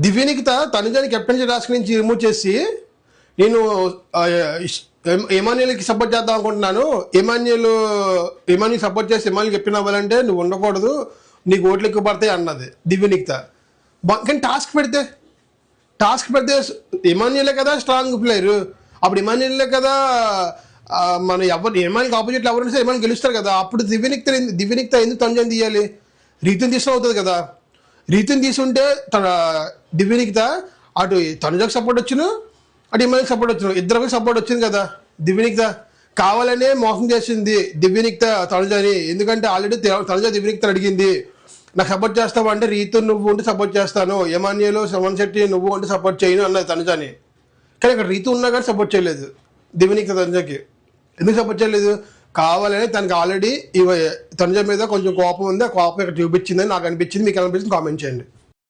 దివ్యనికిత తనుజాని captaincy task నుంచి remove చేసి నేను ఎమాన్యుల్కి సపోర్ట్ చేద్దాం అనుకుంటున్నాను, ఎమాన్యుల్ సపోర్ట్ చేసి ఎమాన్యుల్ కెప్టెన్ అవ్వాలంటే నువ్వు ఉండకూడదు, నీకు ఓట్లు ఎక్కువ పడతాయి అన్నది దివ్యనికిత. కానీ టాస్క్ పెడితే ఎమాన్యులే కదా స్ట్రాంగ్ ప్లేయర్, అప్పుడు ఎమాన్యులే కదా మన ఎమాన్యుల్కి ఆపోజిట్లో ఎవరైనా సరే ఎమాన్యుల్ గెలుస్తారు కదా. అప్పుడు దివ్యనికిత ఎందుకు తనుజాని తీయాలి? రీతిని తీసుకుని అవుతుంది కదా. రీతిని తీసుకుంటే దివ్యనికిత అటు తనుజాకి సపోర్ట్ వచ్చును, అటు ఎమాన్యుల్కి సపోర్ట్ వచ్చును, ఇద్దరికి సపోర్ట్ వచ్చింది కదా. దివ్యనికిత కావాలనే మోసం చేసింది దివ్యనికిత తనుజాని. ఎందుకంటే ఆల్రెడీ తనుజ దివ్యనికిత అడిగింది, నాకు సపోర్ట్ చేస్తావు అంటే రీతు నువ్వు ఉంటే సపోర్ట్ చేస్తాను, ఎమాన్యుల్ శ్రవణ్ శెట్టి నువ్వు ఉంటే సపోర్ట్ చేయను అన్నది తనుజాని. కానీ ఇక్కడ రీతు ఉన్నా కానీ సపోర్ట్ చేయలేదు దివ్యనికిత తనుజకి. ఎందుకు సపోర్ట్ చేయలేదు? కావాలని తనకి ఆల్రెడీ తనుజ మీద కొంచెం కోపం ఉంది, ఆ కోపం ఇక్కడ చూపించిందని నాకు అనిపించింది. మీకు అనిపించింది కామెంట్ చేయండి.